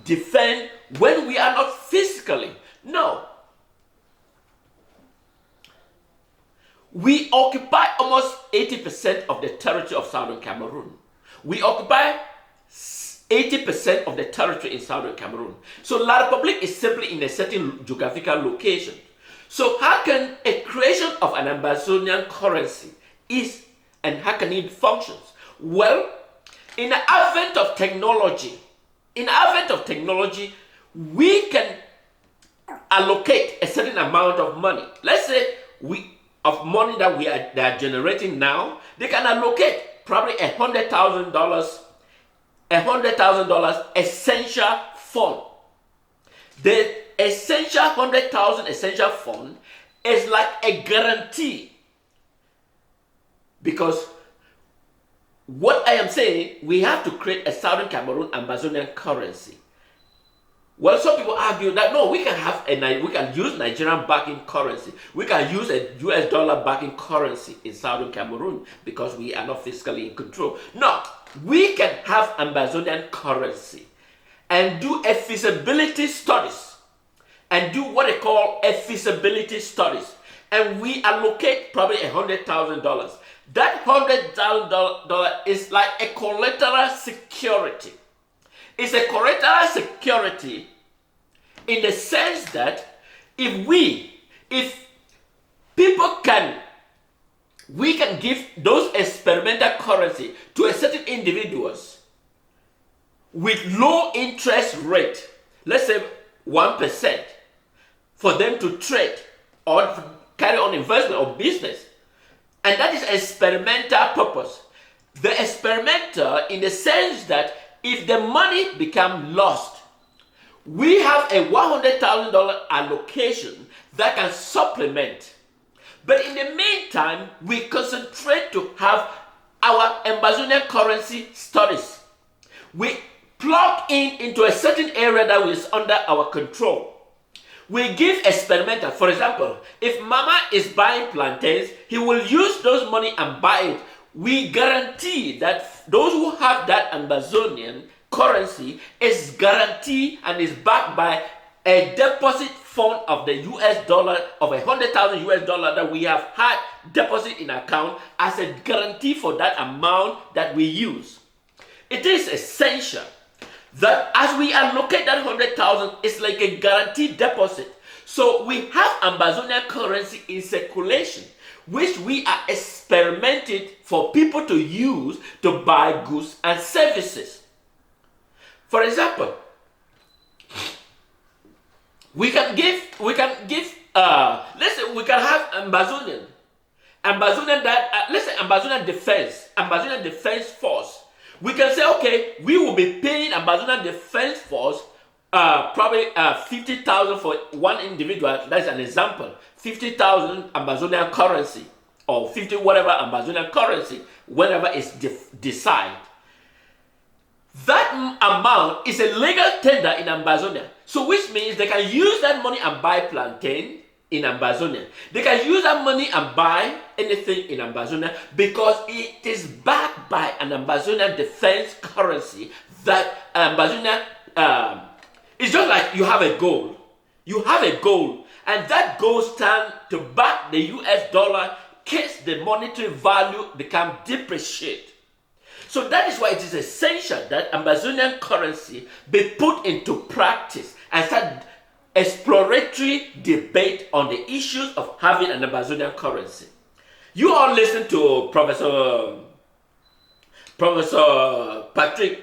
defend when we are not physically. No. We occupy almost 80% of the territory of Southern Cameroon. We occupy 80% of the territory in Southern Cameroon. So La Republique is simply in a certain geographical location. So how can a creation of an Ambazonian currency is, and how can it functions? Well, in the advent of technology, we can allocate a certain amount of money. Let's say of money that they are generating now, they can allocate probably $100,000 essential fund. The essential 100,000 essential fund is like a guarantee, because what I am saying, we have to create a Southern Cameroon Ambazonian currency. Well, some people argue that no, we can use Nigerian backing currency. We can use a US dollar backing currency in Southern Cameroon because we are not fiscally in control. No, we can have Ambazonian currency and do a feasibility studies and do what they call a feasibility studies. And we allocate probably $100,000. That $100,000 is like a collateral security. It's a collateral security in the sense that we can give those experimental currency to a certain individuals with low interest rate, let's say 1%, for them to trade or carry on investment or business. And that is experimental purpose. The experimental in the sense that if the money become lost, we have a $100,000 allocation that can supplement. But in the meantime, we concentrate to have our Ambazonian currency studies. We plug into a certain area that is under our control. We give experimental. For example, if Mama is buying plantains, he will use those money and buy it. We guarantee that those who have that Ambazonian currency is guaranteed and is backed by a deposit fund of the US dollar of $100,000 that we have had deposit in account as a guarantee for that amount that we use. It is essential that as we allocate that 100,000, it's like a guaranteed deposit. So we have Ambazonian currency in circulation, which we are experimenting for people to use to buy goods and services. For example, we can have Ambazonian Defense Force. We can say, okay, we will be paying Ambazonian Defense Force probably 50,000 for one individual. That's an example. 50,000 Ambazonian currency or 50 whatever Ambazonian currency, whenever it's decided. That amount is a legal tender in Ambazonia. So which means they can use that money and buy plantain in Ambazonia. They can use that money and buy anything in Ambazonia because it is backed by an Ambazonian defense currency that Ambazonia, it's just like you have a goal. You have a goal and that goal stands to back the US dollar in case the monetary value become depreciate. So that is why it is essential that Ambazonian currency be put into practice and start exploratory debate on the issues of having an Ambazonian currency. You all listen to Professor Patrick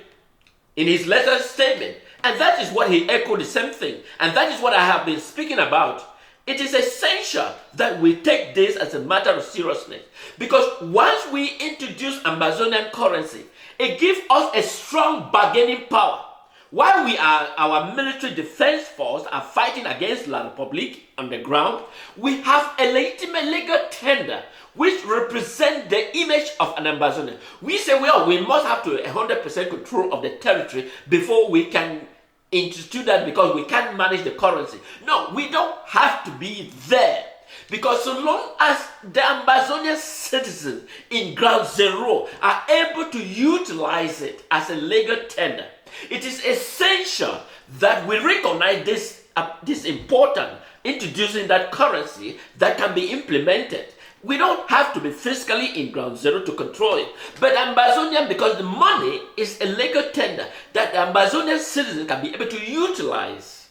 in his letter statement, and that is what he echoed the same thing, and that is what I have been speaking about. It is essential that we take this as a matter of seriousness because once we introduce Ambazonian currency, it gives us a strong bargaining power. While our military defense force are fighting against La Republique on the ground, we have a legitimate legal tender which represents the image of an Ambazonian. We say, well, we must have 100% control of the territory before we can institute that because we can't manage the currency. No, we don't have to be there. Because so long as the Ambazonian citizens in ground zero are able to utilize it as a legal tender, it is essential that we recognize this important, introducing that currency that can be implemented. We don't have to be fiscally in ground zero to control it. But Ambazonia, because the money is a legal tender that the Ambazonian citizens can be able to utilize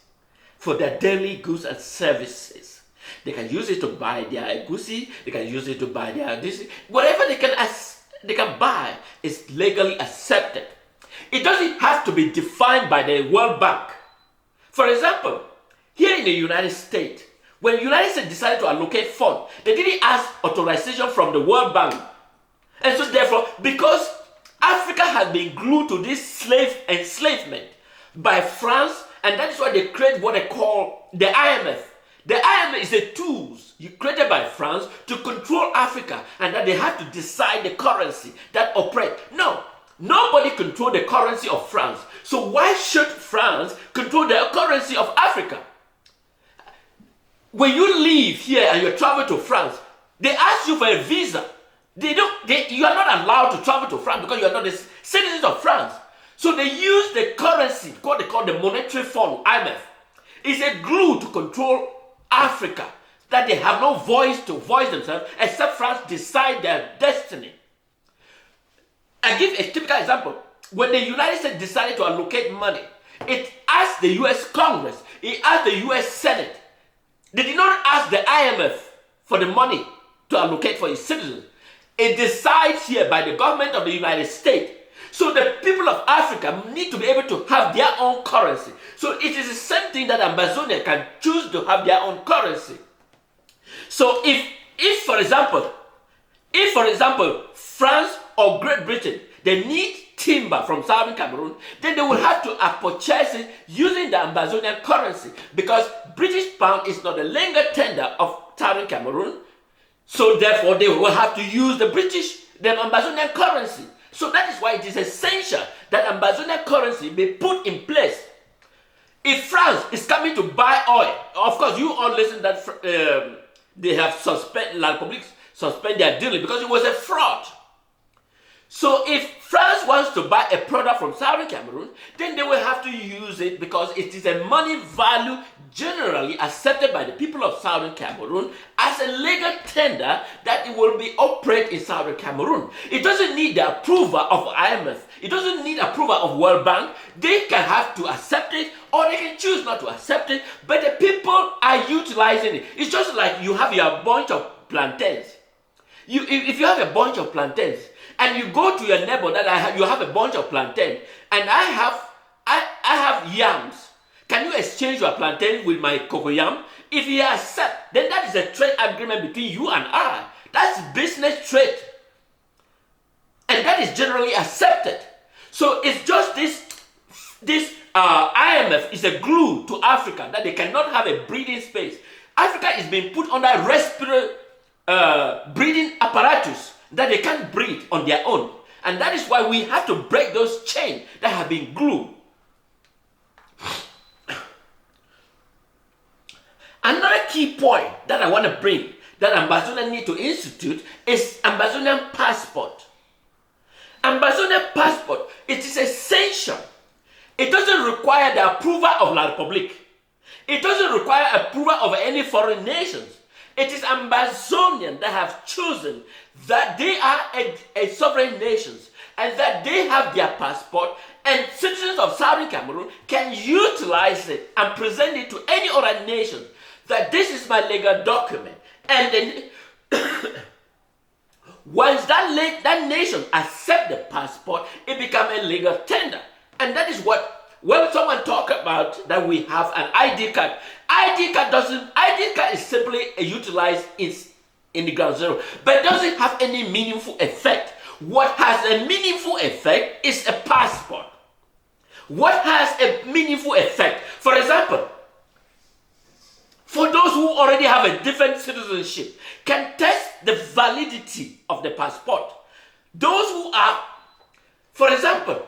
for their daily goods and services. They can use it to buy their egusi, they can use it to buy their this, whatever they can buy is legally accepted. It doesn't have to be defined by the World Bank. For example, here in the United States, when the United States decided to allocate funds, they didn't ask authorization from the World Bank. And so therefore, because Africa has been glued to this slave enslavement by France, and that is why they create what they call the IMF. The IMF is a tool created by France to control Africa, and that they have to decide the currency that operates. No, nobody controls the currency of France. So why should France control the currency of Africa? When you leave here and you travel to France, they ask you for a visa. You are not allowed to travel to France because you are not a citizen of France. So they use the currency, what they call the monetary fund, IMF. It's a glue to control Africa, that they have no voice to voice themselves except France decide their destiny. I give a typical example. When the United States decided to allocate money, it asked the US Congress, it asked the US Senate. They did not ask the IMF for the money to allocate for its citizens. It decides here by the government of the United States. So the people of Africa need to be able to have their own currency. So it is the same thing that Ambazonia can choose to have their own currency. So if for example, France or Great Britain, they need timber from Southern Cameroon, then they will have to purchase it using the Ambazonian currency, because British pound is not a legal tender of Southern Cameroon. So therefore, they will have to use the Ambazonian currency. So that is why it is essential that Ambazonian currency be put in place. If France is coming to buy oil, of course, you all listen that they have La Republique suspend their dealing because it was a fraud. So if France wants to buy a product from Southern Cameroon, then they will have to use it because it is a money value generally accepted by the people of Southern Cameroon as a legal tender that it will be operated in Southern Cameroon. It doesn't need the approval of IMF. It doesn't need approval of World Bank. They can have to accept it or they can choose not to accept it, but the people are utilizing it. It's just like you have your bunch of plantains. If you have a bunch of plantains, and you go to your neighbor you have a bunch of plantain, and I have yams. Can you exchange your plantain with my cocoyam? If you accept, then that is a trade agreement between you and I. That's business trade, and that is generally accepted. So it's just this IMF is a glue to Africa that they cannot have a breathing space. Africa is being put under respiratory breathing apparatus that they can't breathe on their own. And that is why we have to break those chains that have been glued. Another key point that I want to bring that Ambazonia need to institute is Ambazonian passport. Ambazonian passport, it is essential. It doesn't require the approval of La Republique. It doesn't require approval of any foreign nations. It is Ambazonians that have chosen that they are a sovereign nation and that they have their passport, and citizens of Southern Cameroon can utilize it and present it to any other nation that this is my legal document. And then once that nation accepts the passport, it becomes a legal tender. And that is what, when someone talk about that we have an ID card, ID card is simply utilized in the ground zero, but it doesn't have any meaningful effect. What has a meaningful effect is a passport. What has a meaningful effect? For example, for those who already have a different citizenship, can test the validity of the passport. Those who are, for example,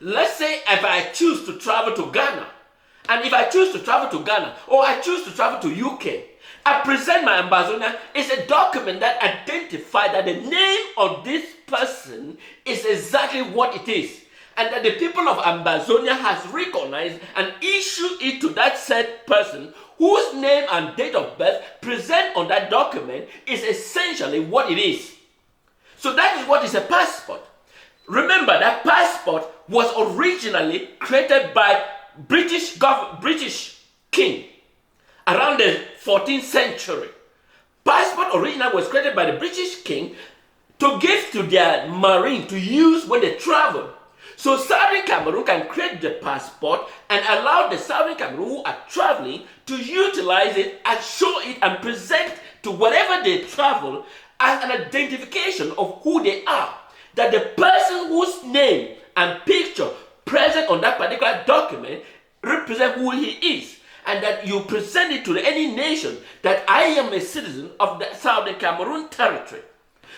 let's say if I choose to travel to Ghana, and if I choose to travel to Ghana, or I choose to travel to UK, I present my Ambazonia. It's a document that identifies that the name of this person is exactly what it is. and that the people of Ambazonia has recognized and issued it to that said person whose name and date of birth present on that document is essentially what it is. So that is what is a passport. Remember that passport was originally created by British king around the 14th century. Passport originally was created by the British king to give to their marine to use when they travel. So Southern Cameroon can create the passport and allow the Southern Cameroon who are traveling to utilize it and show it and present to wherever they travel as an identification of who they are. That the person whose name and picture present on that particular document represent who he is. And that you present it to any nation that I am a citizen of the Southern Cameroon territory.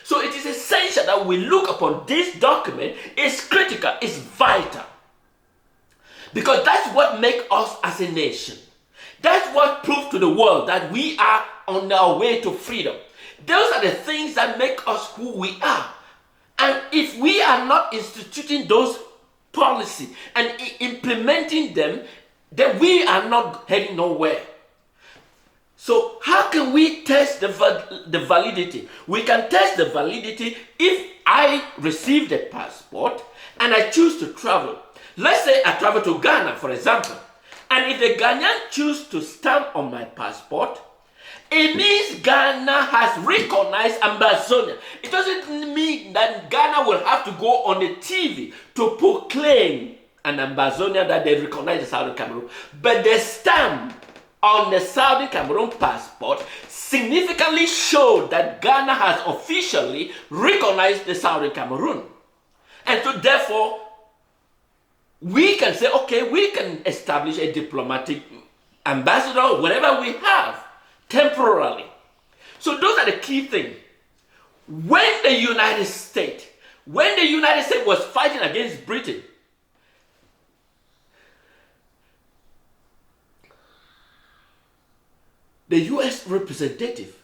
So it is essential that we look upon this document. It's critical, it's vital. Because that's what makes us as a nation. That's what proves to the world that we are on our way to freedom. Those are the things that make us who we are. And if we are not instituting those policies and implementing them, then we are not heading nowhere. So how can we test the validity? We can test the validity if I receive the passport and I choose to travel. Let's say I travel to Ghana, for example, and if the Ghanaian choose to stamp on my passport, it means Ghana has recognized Ambazonia. It doesn't mean that Ghana will have to go on the TV to proclaim an Ambazonia that they recognize the Southern Cameroon. But the stamp on the Southern Cameroon passport significantly showed that Ghana has officially recognized the Southern Cameroon. And so therefore, we can say, okay, we can establish a diplomatic ambassador wherever we have, temporarily. So those are the key things. When the United States was fighting against Britain, the U.S. representative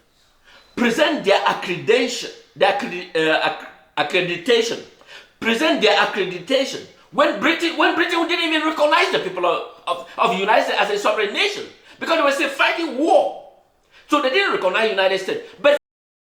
present their accreditation, when Britain didn't even recognize the people of the United States as a sovereign nation because they were still fighting war. So they didn't recognize the United States. But